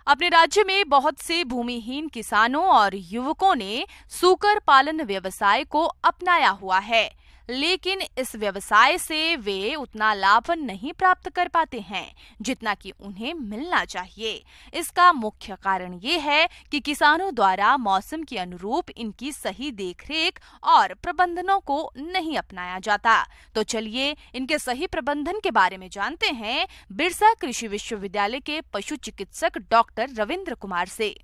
अपने राज्य में बहुत से भूमिहीन किसानों और युवकों ने सूकर पालन व्यवसाय को अपनाया हुआ है, लेकिन इस व्यवसाय से वे उतना लाभ नहीं प्राप्त कर पाते हैं जितना कि उन्हें मिलना चाहिए। इसका मुख्य कारण ये है कि किसानों द्वारा मौसम के अनुरूप इनकी सही देखरेख और प्रबंधनों को नहीं अपनाया जाता। तो चलिए इनके सही प्रबंधन के बारे में जानते हैं बिरसा कृषि विश्वविद्यालय के पशु चिकित्सक डॉक्टर रविंद्र कुमार से।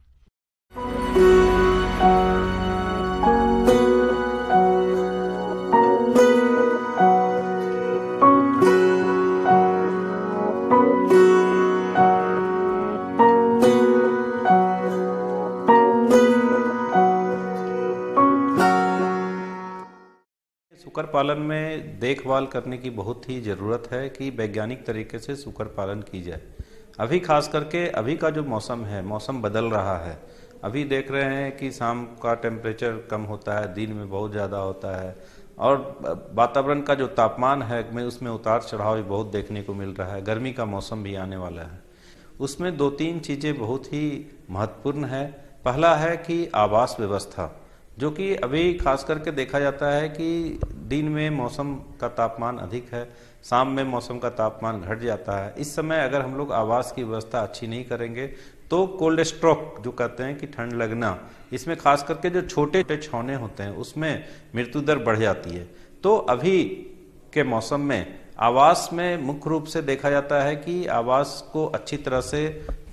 सूकर पालन में देखभाल करने की बहुत ही ज़रूरत है कि वैज्ञानिक तरीके से सूकर पालन की जाए। अभी खास करके अभी का जो मौसम है, मौसम बदल रहा है। अभी देख रहे हैं कि शाम का टेम्परेचर कम होता है, दिन में बहुत ज़्यादा होता है और वातावरण का जो तापमान है उसमें उतार चढ़ाव भी बहुत देखने को मिल रहा है। गर्मी का मौसम भी आने वाला है। उसमें दो तीन चीज़ें बहुत ही महत्वपूर्ण है। पहला है कि आवास व्यवस्था, जो कि अभी खास करके देखा जाता है कि दिन में मौसम का तापमान अधिक है, शाम में मौसम का तापमान घट जाता है। इस समय अगर हम लोग आवास की व्यवस्था अच्छी नहीं करेंगे तो कोल्ड स्ट्रोक जो कहते हैं कि ठंड लगना, इसमें खास करके जो छोटे छोटे छौने होते हैं उसमें मृत्यु दर बढ़ जाती है। तो अभी के मौसम में आवास में मुख्य रूप से देखा जाता है कि आवास को अच्छी तरह से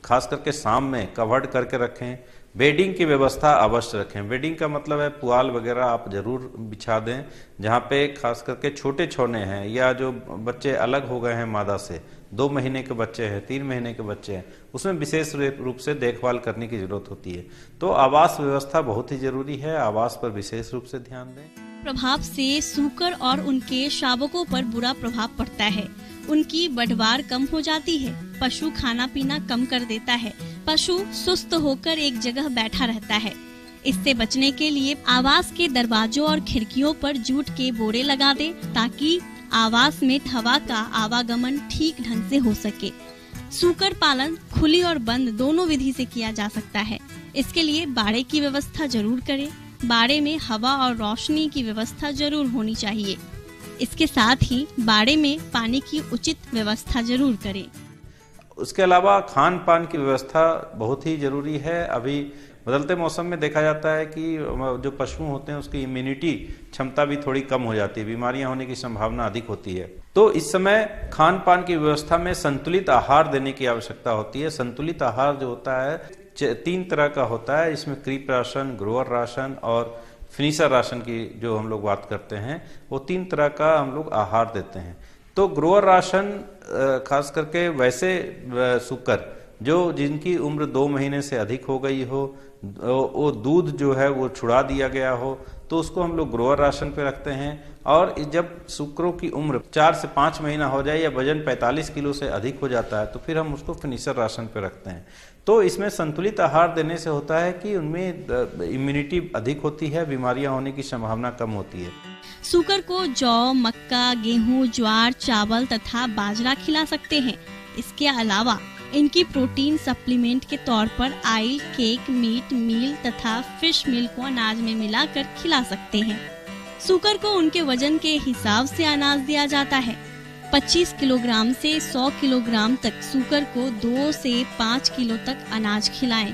खास करके शाम में कवर्ड करके रखें। बेडिंग की व्यवस्था अवश्य रखें। बेडिंग का मतलब है पुआल वगैरह आप जरूर बिछा दें, जहाँ पे खास करके छोटे छौने हैं या जो बच्चे अलग हो गए हैं मादा से, 2 महीने के बच्चे हैं, 3 महीने के बच्चे हैं, उसमें विशेष रूप से देखभाल करने की जरूरत होती है। तो आवास व्यवस्था बहुत ही जरूरी है, आवास पर विशेष रूप से ध्यान दें। प्रभाव से सूकर और उनके शावकों पर बुरा प्रभाव पड़ता है। उनकी बढ़वार कम हो जाती है, पशु खाना पीना कम कर देता है, पशु सुस्त होकर एक जगह बैठा रहता है। इससे बचने के लिए आवास के दरवाजों और खिड़कियों पर जूट के बोरे लगा दे ताकि आवास में हवा का आवागमन ठीक ढंग से हो सके। सूकर पालन खुली और बंद दोनों विधि से किया जा सकता है। इसके लिए बाड़े की व्यवस्था जरूर करें। बाड़े में हवा और रोशनी की व्यवस्था जरूर होनी चाहिए। इसके साथ ही बाड़े में पानी की उचित व्यवस्था जरूर करें। उसके अलावा खान पान की व्यवस्था बहुत ही जरूरी है। अभी बदलते मौसम में देखा जाता है कि जो पशु होते हैं उसकी इम्यूनिटी क्षमता भी थोड़ी कम हो जाती है, बीमारियां होने की संभावना अधिक होती है। तो इस समय खान पान की व्यवस्था में संतुलित आहार देने की आवश्यकता होती है। संतुलित आहार जो होता है 3 तरह का होता है। इसमें क्रीप राशन, ग्रोअर राशन और फिनिशर राशन की जो हम लोग बात करते हैं, वो 3 तरह का हम लोग आहार देते हैं। तो ग्रोअर राशन खास करके वैसे सूकर जो जिनकी उम्र 2 महीने से अधिक हो गई हो, वो दूध जो है वो छुड़ा दिया गया हो, तो उसको हम लोग ग्रोअर राशन पे रखते हैं। और जब सूकरों की उम्र 4 से 5 महीना हो जाए या वजन 45 किलो से अधिक हो जाता है तो फिर हम उसको फिनिशर राशन पे रखते हैं। तो इसमें संतुलित आहार देने से होता है कि उनमें इम्यूनिटी अधिक होती है, बीमारियां होने की संभावना कम होती है। सूकर को जौ, मक्का, गेहूं, ज्वार, चावल तथा बाजरा खिला सकते हैं। इसके अलावा इनकी प्रोटीन सप्लीमेंट के तौर पर आइल, केक, मीट, मील तथा फिश मील को अनाज में मिलाकर खिला सकते हैं। सूकर को उनके वजन के हिसाब से अनाज दिया जाता है। 25 किलोग्राम से 100 किलोग्राम तक सूकर को 2 से 5 किलो तक अनाज खिलाएं।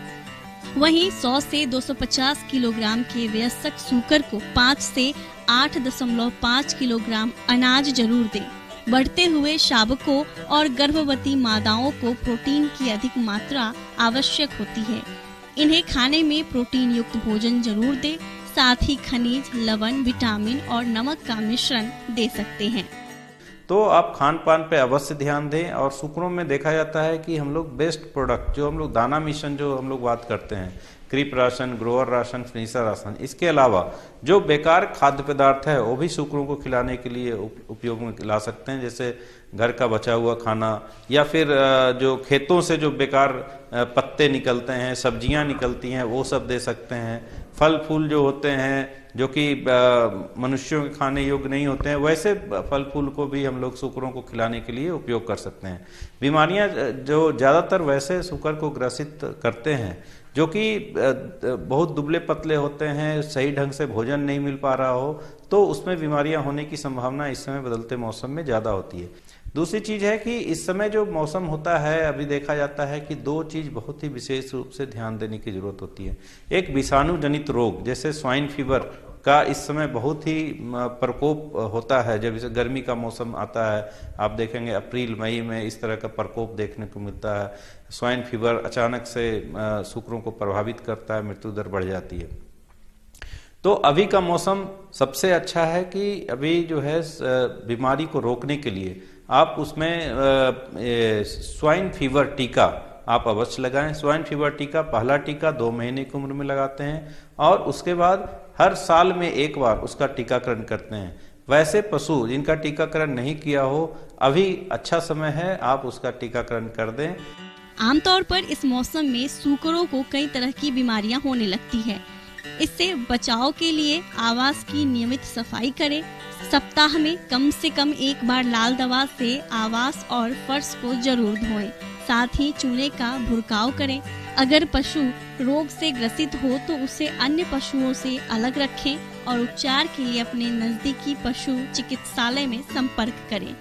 वहीं 100 से 250 किलोग्राम के वयस्क सूकर को 5 से 8.5 किलोग्राम अनाज जरूर दें। बढ़ते हुए शावकों और गर्भवती मादाओं को प्रोटीन की अधिक मात्रा आवश्यक होती है। इन्हें खाने में प्रोटीन युक्त भोजन जरूर दें। साथ ही खनिज, लवण, विटामिन और नमक का मिश्रण दे सकते हैं। तो आप खान पान पे अवश्य ध्यान दें। और सूकरों में देखा जाता है कि हम लोग बेस्ट प्रोडक्ट जो हम लोग दाना मिश्रण जो हम लोग बात करते हैं, creep ration, grower ration, finisher ration, इसके अलावा जो बेकार खाद्य पदार्थ है वो भी सूकरों को खिलाने के लिए उपयोग में ला सकते हैं। जैसे घर का बचा हुआ खाना या फिर जो खेतों से जो बेकार पत्ते निकलते हैं, सब्जियां निकलती हैं, वो सब दे सकते हैं। फल फूल जो होते हैं, जो कि मनुष्यों के खाने योग्य नहीं होते हैं, वैसे फल फूल को भी हम लोग सूकरों को खिलाने के लिए उपयोग कर सकते हैं। बीमारियां जो ज़्यादातर वैसे सूकर को ग्रसित करते हैं जो कि बहुत दुबले पतले होते हैं, सही ढंग से भोजन नहीं मिल पा रहा हो, तो उसमें बीमारियां होने की संभावना इस समय बदलते मौसम में ज़्यादा होती है। दूसरी चीज है कि इस समय जो मौसम होता है, अभी देखा जाता है कि दो चीज बहुत ही विशेष रूप से ध्यान देने की जरूरत होती है। एक विषाणु जनित रोग जैसे स्वाइन फीवर का इस समय बहुत ही प्रकोप होता है। जब इसे गर्मी का मौसम आता है, आप देखेंगे अप्रैल मई में इस तरह का प्रकोप देखने को मिलता है। स्वाइन फीवर अचानक से सूकरों को प्रभावित करता है, मृत्यु दर बढ़ जाती है। तो अभी का मौसम सबसे अच्छा है कि अभी जो है बीमारी को रोकने के लिए आप उसमें स्वाइन फीवर टीका आप अवश्य लगाएं। स्वाइन फीवर टीका, पहला टीका 2 महीने की उम्र में लगाते हैं और उसके बाद हर साल में एक बार उसका टीकाकरण करते हैं। वैसे पशु जिनका टीकाकरण नहीं किया हो, अभी अच्छा समय है, आप उसका टीकाकरण कर दें। आमतौर पर इस मौसम में सूकरों को कई तरह की बीमारियां होने लगती है। इससे बचाव के लिए आवास की नियमित सफाई करें। सप्ताह में कम से कम एक बार लाल दवा से आवास और फर्श को जरूर धोएं। साथ ही चूने का भुरकाव करें। अगर पशु रोग से ग्रसित हो तो उसे अन्य पशुओं से अलग रखें और उपचार के लिए अपने नजदीकी पशु चिकित्सालय में संपर्क करें।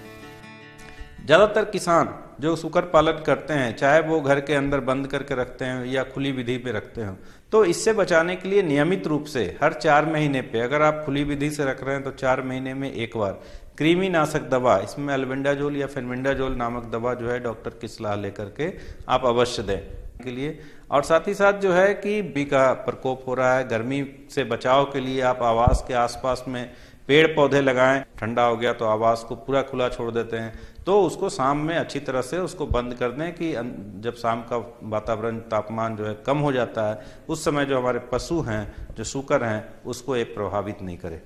ज्यादातर किसान जो सूकर पालन करते हैं, चाहे वो घर के अंदर बंद करके रखते हैं या खुली विधि पे रखते हैं, तो इससे बचाने के लिए नियमित रूप से हर 4 महीने पे, अगर आप खुली विधि से रख रहे हैं तो 4 महीने में एक बार कृमि नाशक दवा, इसमें अल्बेंडाजोल या फेनबेंडाजोल नामक दवा जो है डॉक्टर की सलाह लेकर के आप अवश्य दें के लिए। और साथ ही साथ जो है कि बी का प्रकोप हो रहा है, गर्मी से बचाव के लिए आप आवास के आसपास में पेड़ पौधे लगाएं। ठंडा हो गया तो आवास को पूरा खुला छोड़ देते हैं, तो उसको शाम में अच्छी तरह से उसको बंद कर दें कि जब शाम का वातावरण तापमान जो है कम हो जाता है, उस समय जो हमारे पशु हैं, जो सूकर हैं, उसको ये प्रभावित नहीं करे।